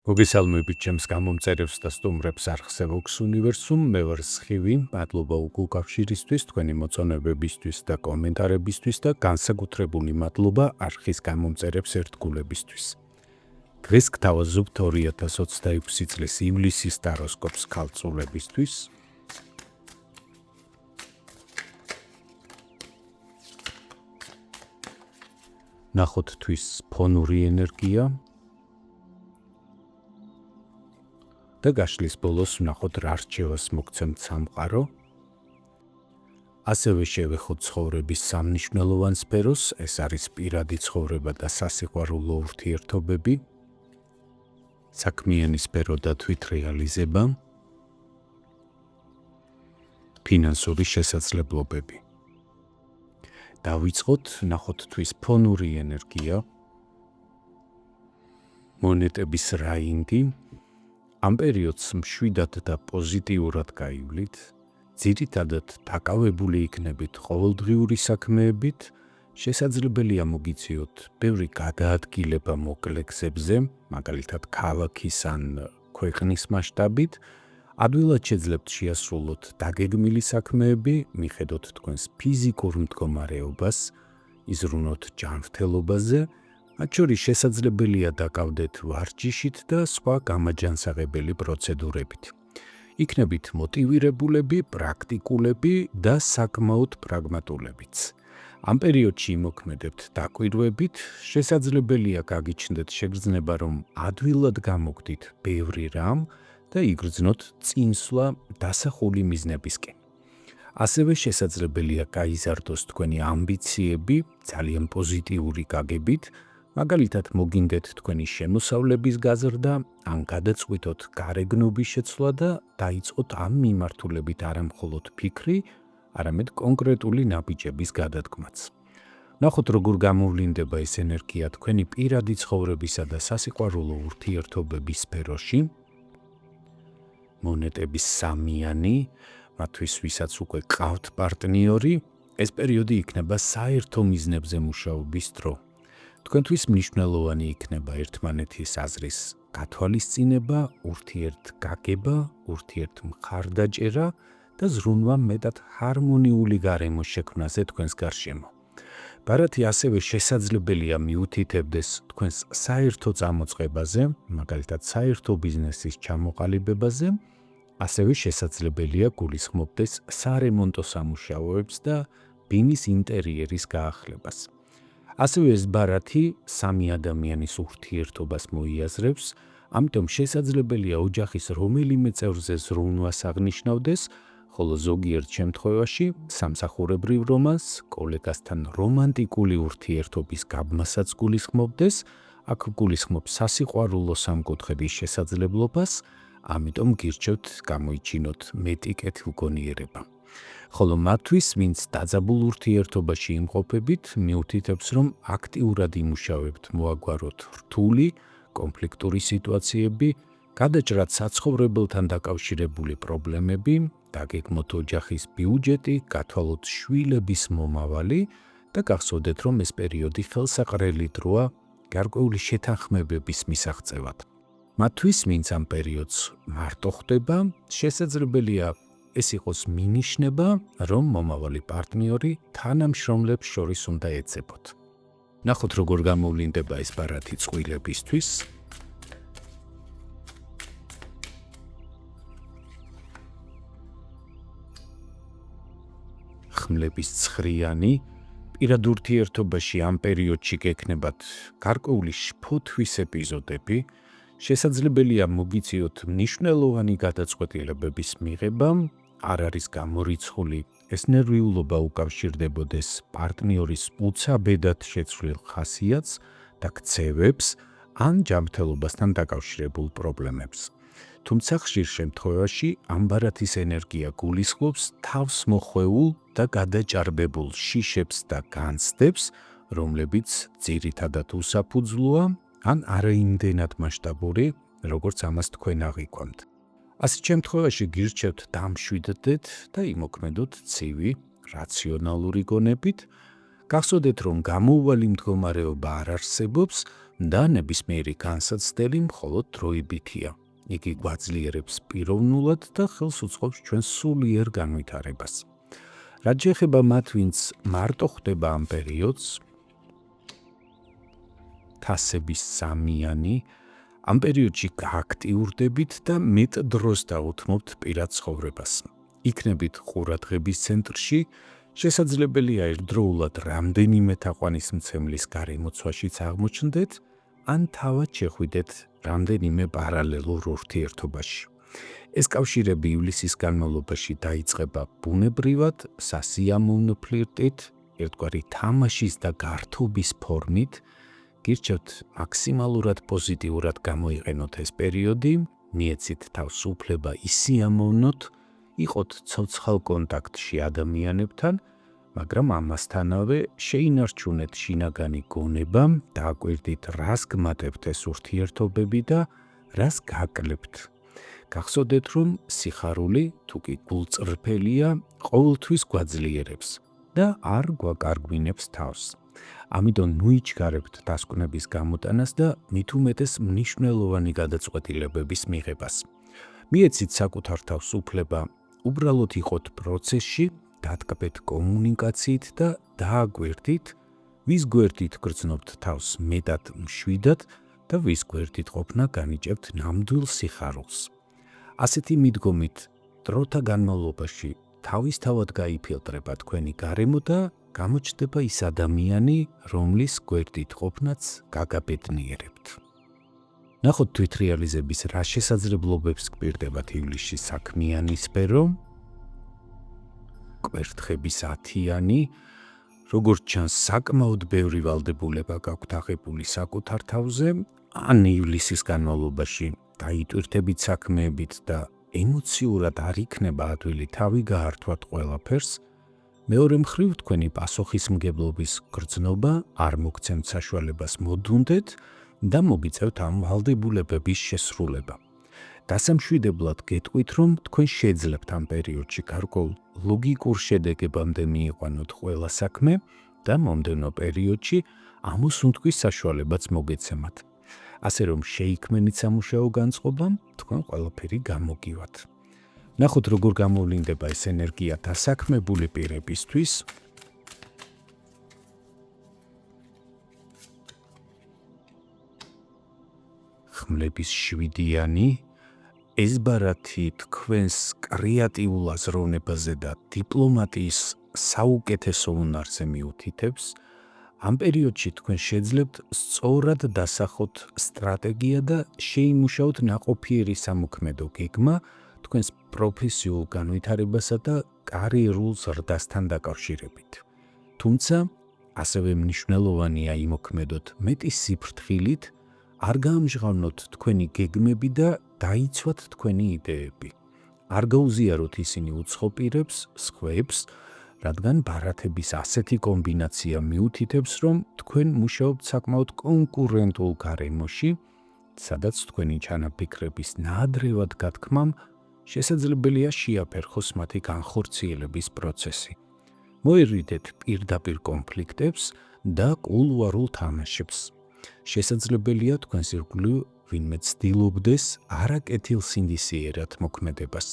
მოგესალმებით ჩემს გამომწერებს და სტუმრებს არხზე Vox Universum, მე ვარ სხივი, მადლობა უკავშირისთვის, თქვენი მოწონებებისთვის და კომენტარებისთვის და განსაკუთრებული მადლობა არხის გამომწერებს ერთგულებისთვის. დღეს გთავაზობთ 2026 წლის ივლისის ჰოროსკოპს ქალწულებისთვის. ნახოთ თვის ფონური ენერგია. და გაშლის ბოლოს ვნახოთ რა რჩევას მოგცემთ სამყარო. ასევე შევეხოთ ცხოვრების სამნიშნელოვან სფეროს, ეს არის პირადი ცხოვრება და სასიყვარულო ურთიერთობები, საქმიანი სფერო და თვითრეალიზება, ფინანსური შესაძლებლობები. დავიწყოთ, ნახოთ თვის ფონური ენერგია, მონეტების რაინდი. ამ პერიოდს მშვიდად და პოზიტიურად გაივლით, ძირითადად დაკავებული იქნებით ყოველდღიური საქმეებით, შესაძლებელია მოგიწიოთ ბევრი გადაადგილება მოკლე გზებზე, მაგალითად ქალაქის ან ქვეყნის მასშტაბით, ადვილად შეძლებთ შეასრულოთ დაგეგმილი საქმეები, მიხედოთ თქვენს ფიზიკურ მდგომარეობას, იზრუნოთ ჯანმრთელობაზე, მათ შორის შესაძლებელია დაკავდეთ ვარჯიშით და სხვა გამაჯანსაღებელი პროცედურებით. იქნებით მოტივირებულები, პრაქტიკულები და საკმაოდ პრაგმატულებიც. ამ პერიოდში იმოქმედებთ დაკვირვებით, შესაძლებელია გაგიჩნდეთ შეგრძნება, რომ ადვილად გამოგდით ბევრი რამ და იგრძნოთ წინსვლა დასახული მიზნებისკენ. ასევე შესაძლებელია გაიზარდოს თქვენი ამბიციები ძალიან პოზიტიური გაგებით, მაგალითად მოგინდეთ თქვენი შემოსავლების გაზრდა, ან გადაწყვიტოთ გარეგნობის შეცვლა და დაიწყოთ ამ მიმართულებით არა მხოლოდ ფიქრი, არამედ კონკრეტული ნაბიჯების გადადგმაც. ნახოთ როგორ გამოვლინდება ეს ენერგია თქვენი პირადი ცხოვრებისა და სასიყვარულო ურთიერთობების სფეროში. მონეტების სამიანი, მათთვის ვისაც უკვე ყავთ პარტნიორი, ეს პერიოდი იქნება საერთო მიზნებზე მუშაობის დრო. თქვენთვის მნიშვნელოვანი იქნება ერთმანეთის აზრის გათვალისწინება, ურთიერთგაგება, ურთიერთმხარდაჭერა და ზრუნვა მეტად ჰარმონიული გარემოს შექმნაზე თქვენს გარშემო. ბარათი ასევე შესაძლებელია მიუთითებდეს თქვენს საერთო წამოწყებაზე, მაგალითად საერთო ბიზნესის ჩამოყალიბებაზე, ასევე შესაძლებელია გულისხმობდეს სარემონტო სამუშაოებს და ბინის ინტერიერის გაახლებას. ასევე ეს ბარათი სამი ადამიანის ურთიერთობას მოიაზრებს, ამიტომ შესაძლებელია ოჯახის რომელიმე წევრზე ზრუნვას აღნიშნავდეს, ხოლო ზოგიერთ შემთხვევაში სამსახურებრივ რომანს, კოლეგასთან რომანტიკული ურთიერთობის გაბმასაც გულისხმობდეს, აქ გულისხმობს სასიყვარულო სამკუთხედის შესაძლებლობას, ამიტომ გირჩევთ გამოიჩინოთ მეტი კეთილგონიერება. ხოლო მათთვის, ვინც დაძაბულ ურთიერთობაში იმყოფებით, მიუთითებს, რომ აქტიურად იმუშავებთ მოაგვაროთ რთული, კონფლიქტური სიტუაციები, გადაჭრათ საცხოვრებელთან დაკავშირებული პრობლემები, დაგეგმოთ ოჯახის ბიუჯეტი, გათვალოთ შვილების მომავალი და გახსოვდეთ, რომ ეს პერიოდი ხელსაყრელი დროა გარკვეული შეთანხმებების მისაღწევად. მათთვის, ვინც ამ პერიოდს მარტო ხდება, შესაძლებელია ეს იყოს მინიშნება, რომ მომავალი პარტნიორი თანამშრომლებს შორის უნდა ეძებოთ. ნახოთ როგორ გამოვლინდება ეს ბარათი წყვილებისთვის. ხმლების ცხრიანი, პირად ურთიერთობაში ამ პერიოდში გექნებათ გარკვეული შფოთვის ეპიზოდები, შესაძლებელია მოგიწიოთ მნიშვნელოვანი გადაწყვეტილებების მიღება, არ არის გამორიცხული, ეს ნერვიულობა უკავშირდებოდეს პარტნიორის უცაბედად შეცვლილ ხასიათს და ქცევებს ან ჯანმრთელობასთან დაკავშირებულ პრობლემებს. თუმცა ხშირ შემთხვევაში ამ ბარათის ენერგია გულისხმობს თავს მოხვეულ და გადაჭარბებულ შიშებს და განცდებს, რომლებიც ძირითადად უსაფუძვლოა ან არაიმდენად მასშტაბური, როგორც ამას თქვენ აღიქვამთ. ასეთ შემთხვევაში გირჩევთ დამშვიდდეთ და იმოქმედოთ ცივი, რაციონალური გონებით, გახსოვდეთ, რომ გამოუვალი მდგომარეობა არ არსებობს, და ნებისმიერი განსაცდელი მხოლოდ დროებითია. იგი გვაძლიერებს პიროვნულად და ხელს უწყობს ჩვენს სულიერ განვითარებას. რაც შეეხება მათ, ვინც მარტო ხვდება ამ პერიოდს, თასების სამიანი, ამ პერიოდში გააქტიურდებით და მეტ დროს დაუთმობთ პირად ცხოვრებას. იქნებით ყურადღების ცენტრში, შესაძლებელია ერთდროულად რამდენიმე თაყვანისმცემლის გარემოცვაშიც აღმოჩნდეთ, ან თავად შეხვიდეთ რამდენიმე პარალელურ ურთიერთობაში. ეს კავშირები ივლისის განმავლობაში დაიწყება ბუნებრივად, სასიამოვნო ფლირტით, ერთგვარი თამაშის და გართობის ფორმით. გირჩევთ მაქსიმალურად პოზიტიურად გამოიყენოთ ეს პერიოდი, მიეცით თავს უფლება ისიამოვნოთ, იყოთ ცოცხალ კონტაქტში ადამიანებთან, მაგრამ ამასთანავე შეინარჩუნეთ შინაგანი გონება, დააკვირდით რას გმატებთ ეს ურთიერთობები და რას გაკლებთ. გახსოვდეთ, რომ სიხარული, თუ კი გულწრფელია, ყოველთვის გვაძლიერებს და არ გვაკარგვინებს თავს. ამიტომ ნუიჩქარებთ დასკვნების გამოტანას და მით უმეტეს მნიშვნელოვანი გადაწყვეტილებების მიღებას. მიეცით საკუთარ თავს უფლება უბრალოდ იყოთ პროცესში, დატკბეთ კომუნიკაციით და დააკვირდით, ვის გვერდით გრძნობთ თავს მეტად მშვიდად და ვის გვერდით ყოფნა განიჭებთ ნამდვილ სიხარულს. ასეთი მიდგომით დროთა განმავლობაში თავისთავად გაიფილტრება თქვენი გარემო და გამოჩნდება ის ადამიანი, რომლის გვერდით ყოფნაც გაგაბედნიერებთ. ნახოთ თვითრეალიზების რა შესაძლებლობებს გვპირდებათ ივლისში საქმიანი სფერო, კვერთხების 10-იანი, როგორც ჩანს საკმაოდ ბევრი ვალდებულება გაქვთ აღებული საკუთარ თავზე, ან ივლისის განმავლობაში დაიტვირთებით საქმეებით და ემოციურად არ იქნება ადვილი თავი გაართვათ ყველაფერს. მეორე მხრივ თქვენი პასუხისმგებლობის გრძნობა არ მოგცემთ საშუალებას მოდუნდეთ და მოგიწევთ ამ ვალდებულებების შესრულება. დასამშვიდებლად გეტყვით, რომ თქვენ შეძლებთ ამ პერიოდში გარკვეულ ლოგიკურ შედეგებამდე მიიყვანოთ ყველა საქმე და მომდევნო პერიოდში ამოსუნთქვის საშუალებაც მოგეცემათ. ასე რომ შეიქმნით სამუშაო განწყობამ, თქვენ ყველაფერი გამოგივათ. ნახოთ როგორ გამოვლინდება ეს ენერგია დასაქმებული პირებისთვის. ხმლების 7-იანი, ეს ბარათი თქვენს კრეატიულ აზროვნებაზე და დიპლომატიის საუკეთესო უნარზე მიუთითებს. ამ პერიოდში თქვენ შეძლებთ სწორად დასახოთ სტრატეგია და შეიმუშაოთ ნაყოფიერი სამოქმედო გეგმა თქვენს პროფესიულ განვითარებასა და კარიერულ ზრდასთან დაკავშირებით. თუმცა, ასევე მნიშვნელოვანია იმოქმედოთ მეტი სიფრთხილით, არ გაამჟღავნოთ თქვენი გეგმები და დაიცვათ თქვენი იდეები. არ გაუზიაროთ ისინი უცხო პირებს, სხვებს, რადგან ბარათების ასეთი კომბინაცია მიუთითებს, რომ თქვენ მუშაობთ საკმაოდ კონკურენტულ გარემოში, სადაც თქვენი ჩანაფიქრების ნაადრევად გათქმამ შესაძლებელია შეაფერხოს მათი განხორციელების პროცესი. მოერიდეთ პირდაპირ კონფლიქტებს და კულუარულ თამაშებს. შესაძლებელია თქვენს ირგვლივ ვინმე ცდილობდეს არაკეთილსინდისიერად მოქმედებას.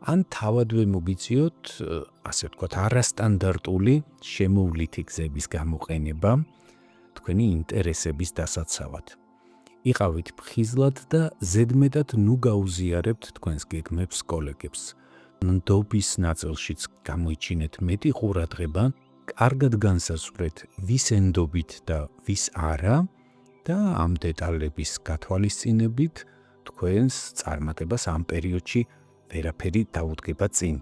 ან თავადვე მოგიწიოთ, ასე ვთქვათ, არასტანდარტული შემოვლითი გზების გამოყენება თქვენი ინტერესების დასაცავად. იყავით ფხიზლად და ზედმეტად ნუ გაუზიარებთ თქვენს გეგმებს კოლეგებს. ნდობის ნაწილშიც გამოიჩინეთ მეტი ყურადღება, კარგად განსაზღვრეთ ვის ენდობით და ვის არა და ამ დეტალების გათვალისწინებით თქვენს წარმატებას ამ პერიოდში ვერაფერი დაუდგება წინ.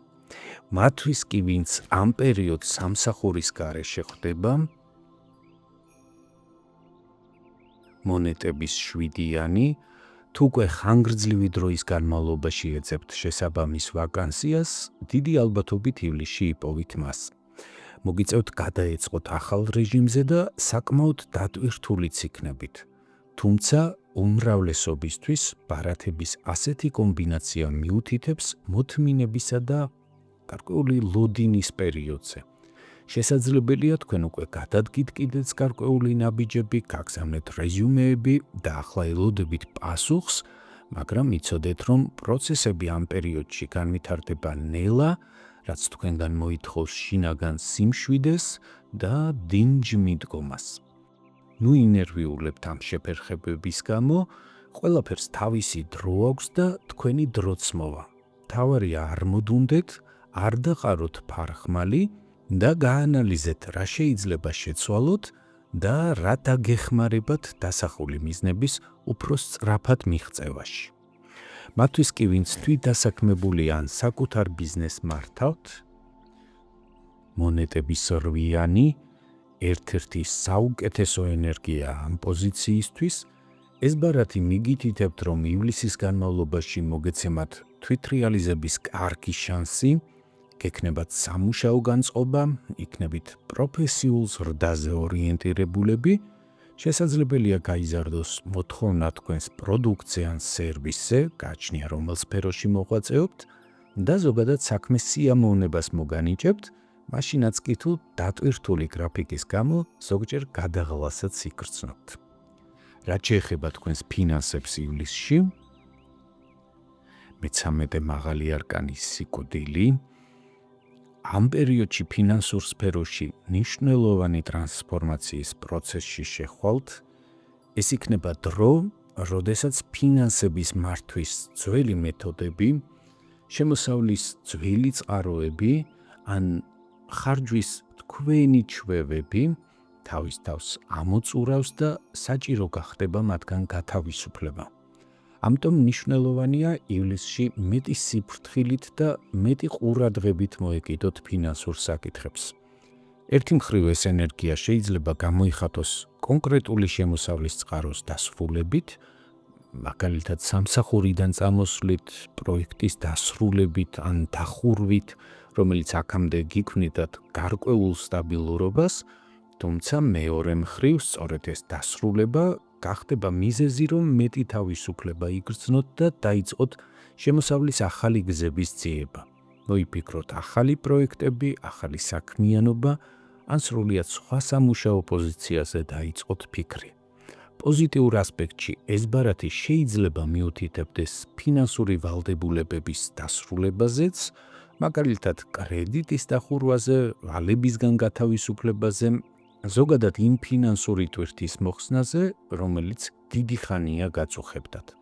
მათთვის კი, ვინც ამ პერიოდს სამსახურის გარეშე ხვდება, მონეტების 7-იანი, თუ უკვე ხანგრძლივი დროის განმავლობაში ეძებთ შესაბამის ვაკანსიას, დიდი ალბათობით ივლისში იპოვით მას. მოგიწევთ გადაეწყოთ ახალ რეჟიმზე და საკმაოდ დატვირთულიც იქნებით. თუმცა, უმრავლესობისთვის ბარათების ასეთი კომბინაცია მიუთითებს მოთმინებისა და გარკვეული ლოდინის პერიოდზე. შესაძლებელია თქვენ უკვე გადადგით კიდეც გარკვეული ნაბიჯები, გაგზავნეთ რეზიუმეები და ახლა ელოდებით პასუხს, მაგრამ იცოდეთ, რომ პროცესები ამ პერიოდში განვითარდება ნელა, რაც თქვენგან მოითხოვს შინაგან სიმშვიდეს და დინჯ მიდგომას. ნუ ინერვიულებთ ამ შეფერხებების გამო, ყველაფერს თავისი დრო აქვს და თქვენი დროც მოვა. თავარია არ მოდუნდეთ, არ დაყაროთ ფარხმალი და გაანალიზეთ, რა შეიძლება შეცვალოთ და რა დაგეხმარებათ დასახული მიზნების უფრო სწრაფად მიღწევაში. მათთვის კი ვინც თვითდასაქმებულია ან საკუთარ ბიზნესს მართავთ, მონეტების რვიანი ერთ-ერთი საუკეთესო ენერგია ამ პოზიციისთვის. ეს ბარათი მიგითითებთ, რომ ივლისის განმავლობაში მოგეცემათ თვითრეალიზების კარგი შანსი, გექნებათ სამუშაო განწყობა, იქნებით პროფესიულ ზრდაზე ორიენტირებულები, შესაძლებელია გაიზარდოს მოთხოვნა თქვენს პროდუქცზე ან სერვისზე, გააჩნია რომელ სფეროში მოღვაწეობთ და ზოგადად საქმეს სიამოვნებას მოგანიჭებთ, მაშინაც კი თუ დატვირთული გრაფიკის გამო ზოგჯერ გადაღლასაც იგრძნობთ. რაც შეეხება თქვენს ფინანსებს ივლისში, მე-13 მაღალი არკანის სიკვდილი, ამ პერიოდში ფინანსურ სფეროში მნიშვნელოვანი ტრანსფორმაციის პროცესში შეხვალთ, ეს იქნება დრო, როდესაც ფინანსების მართვის ძველი მეთოდები, შემოსავლის ძველი წყაროები, ან ხარჯვის თქვენი ჩვევები თავის თავს ამოწურავს და საჭირო გახდება მათგან გათავისუფლება. ამიტომ მნიშვნელოვანია ივლისში მეტი სიფრთხილით და მეტი ყურადღებით მოეკიდოთ ფინანსურ საკითხებს. ერთი მხრივ ეს ენერგია შეიძლება გამოიხატოს კონკრეტული შემოსავლის წყაროს დასრულებით, მაგალითად სამსახურიდან წამოსვლით, პროექტის დასრულებით ან დახურვით, რომელიც აქამდე გიქმნიდათ გარკვეულ სტაბილურობას, თუმცა მეორე მხრივ სწორედ ეს დასრულება გახდება მიზეზი, რომ მეტი თავისუფლება იგრძნოთ და დაიწყოთ შემოსავლის ახალი გზების ძიება. მოიფიქროთ ახალი პროექტები, ახალი საქმიანობა, ან სრულიად სხვა სამუშაო პოზიციაზე დაიწყოთ ფიქრი. პოზიტიურ ასპექტში ეს ბარათი შეიძლება მიუთითებდეს ფინანსური ვალდებულებების დასრულებაზეც, მაგალითად კრედიტის დახურვაზე, ვალებისგან გათავისუფლებაზე, ზოგადად იმ ფინანსური ტვირთის მოხსნაზე, რომელიც დიდი ხანია გაწუხებდათ.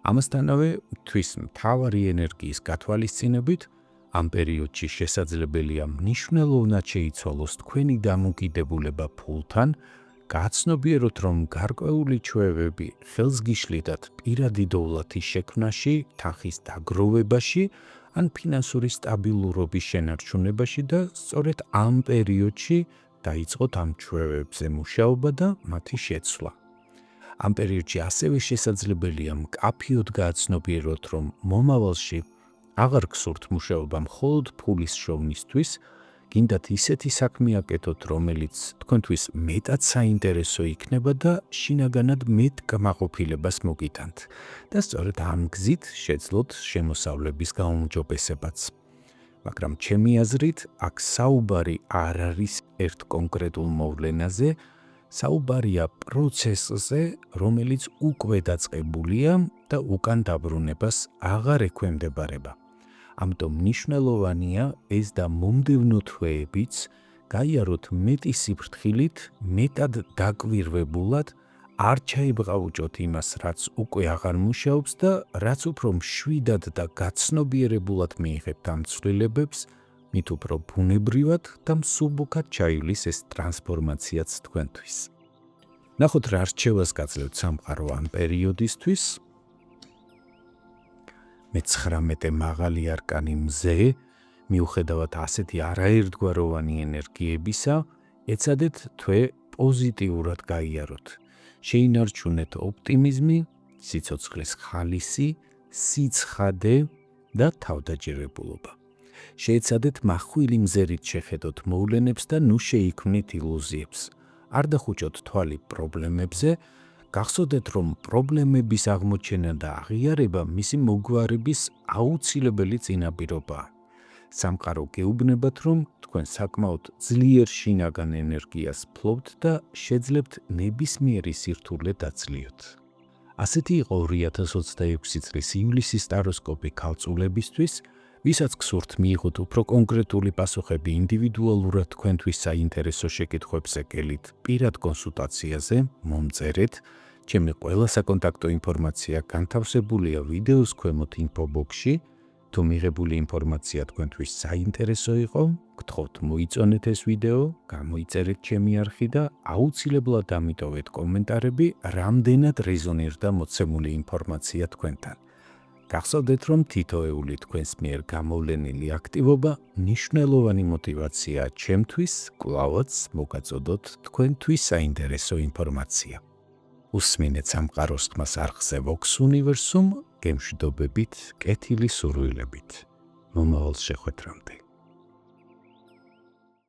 ამასთანავე, თვის მთავარი ენერგიის გათვალისწინებით, ამ პერიოდში შესაძლებელია მნიშვნელოვნად შეიცვალოს თქვენი დამოკიდებულება ფულთან, გაცნობიეროთ, რომ გარკვეული ჩვევები ხელს გიშლიდათ პირადი დოვლათის შექმნაში, თანხის დაგროვებაში, ან ფინანსური სტაბილურობის შენარჩუნებაში და სწორედ ამ პერიოდში დაიწყოთ ამ ჩვევებზე მუშაობა და მათი შეცვლა. ამ პერიოდში ასევე შესაძლებელია მკაფიოდ გააცნობიეროთ, რომ მომავალში აღარ გსურთ მუშაობა მხოლოდ ფულის შოვნისთვის, გინდათ ისეთი საქმე აკეთოთ, რომელიც თქვენთვის მეტად საინტერესო იქნება და შინაგანად მეტ კმაყოფილებას მოგიტანთ და სწორედ ამ გზით შეძლოთ შემოსავლების გაუმჯობესებაც. მაგრამ ჩემი აზრით, აქ საუბარი არ არის ერთ კონკრეტულ მოვლენაზე, საუბარია პროცესზე, რომელიც უკვე დაწყებულია და უკან დაბრუნებას აღარ ექვემდებარება. ამიტომ მნიშვნელოვანია ეს და მომდევნო თვეებიც გაიაროთ მეტი სიფრთხილით, მეტად დაკვირვებულად, არ ჩაიბღაუჭოთ იმას, რაც უკვე აღარ მუშაობს და რაც უფრო მშვიდად და გაცნობიერებულად მიიღებთ ამ ცვლილებებს, მით უფრო ბუნებრივად და მსუბუქად ჩაივლის ეს ტრანსფორმაციაც თქვენთვის. ნახოთ რა რჩევას გაძლევთ სამყარო ამ პერიოდისთვის. მე-19 მაღალი არკანი მზე, მიუხედავად ასეთი არაერთგვაროვანი ენერგიებისა, ეცადეთ თვე პოზიტიურად გაიაროთ. შეინარჩუნეთ ოპტიმიზმი, სიცოცხლის ხალისი, სიცხადე და თავდაჯერებულობა. შეეცადეთ მახვილი მზერით შეხედოთ მოვლენებს და ნუ შეიქმნით ილუზიებს. არ დახუჭოთ თვალი პრობლემებზე, გახსოვდეთ, რომ პრობლემების აღმოჩენა და აღიარება მისი მოგვარების აუცილებელი წინაპირობაა. სამყარო გეუბნებათ, რომ თქვენ საკმაოდ ძლიერ შინაგან ენერგიას ფლობთ და შეძლებთ ნებისმიერი სირთულე დაძლიოთ. ასეთი იყო 2026 წლის ივლისის ტაროსკოპი ქალწულებისთვის, ვისაც გსურთ მიიღოთ უფრო კონკრეტული პასუხები ინდივიდუალურად თქვენთვის საინტერესო შეკითხვებზე გელით პირად კონსულტაციაზე, მომწერეთ. ჩემი ყველა საკონტაქტო ინფორმაცია განთავსებულია ვიდეოს ქვემოთ ინფობოქსში. თუ მიღებული ინფორმაცია თქვენთვის საინტერესო იყო, გთხოვთ მოიწონეთ ეს ვიდეო, გამოიწერეთ ჩემი არხი და აუცილებლად ამიტოვეთ კომენტარები, რამდენად რეზონირდა მოცემული ინფორმაცია თქვენთან. გახსოვდეთ, რომ თითოეული თქვენს მიერ გამოვლენილი აქტივობა მნიშვნელოვანი მოტივაციაა ჩემთვის, კვლავაც მოგაწოდოთ თქვენთვის საინტერესო ინფორმაცია. უსმინეთ სამყაროს თმას არხზე Vox Universum, გემშვიდობებით, კეთილი სურვილებით. მომავალ შეხვედრამდე.